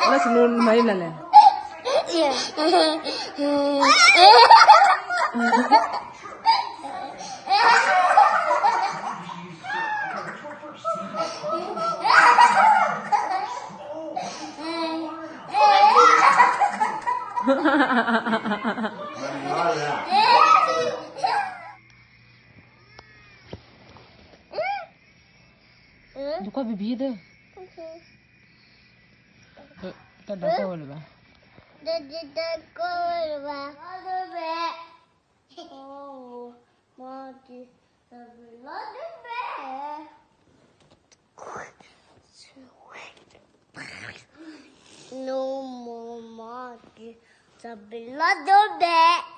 Let's know my name. Nó có bị bí đấy. Ta đã câu rồi bà. Ta câu rồi bà. Oh, Marty, no more Marty, the blood of bear.